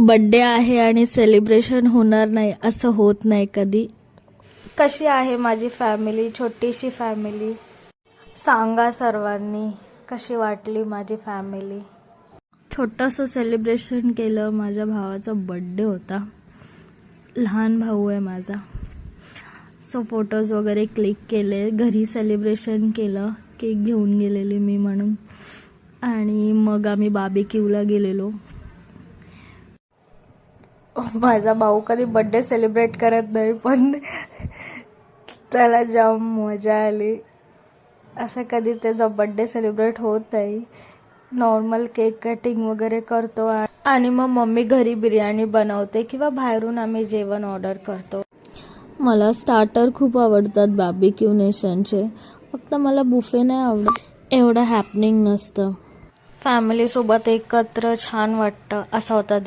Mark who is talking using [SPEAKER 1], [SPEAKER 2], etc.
[SPEAKER 1] Birthday आहे आणि celebration होणार नाही असं होत नाही कधी. कशी आहे माझी फॅमिली, छोटीशी फॅमिली? सांगा सर्वांनी कशी वाटली माझी फॅमिली. छोटंसं सेलिब्रेशन केलं. माझ्या भावाचा बर्थडे होता. लहान भाऊ आहे माझा. सो फोटोज वगैरे क्लिक केले. घरी सेलिब्रेशन केलं. केक घेऊन गेलेली मी म्हणून. आणि मग आम्ही बार्बेक्यूला गेलेलो. माझा भाऊ कधी बर्थडे सेलिब्रेट करत नाही, पण त्याला जाम मजा आली. असं कधी त्याचा बर्थडे सेलिब्रेट होत नाही. नॉर्मल केक कटिंग वगैरे करतो आणि मग मम्मी घरी बिर्याणी बनवते किंवा बाहेरून आम्ही जेवण ऑर्डर करतो. मला स्टार्टर खूप आवडतात बार्बेक्यू नेशनचे. फक्त मला बुफे नाही आवडत. एवढं हॅपनिंग नसतं. फॅमिली सोबत एकत्र छान वाटतं. असा होता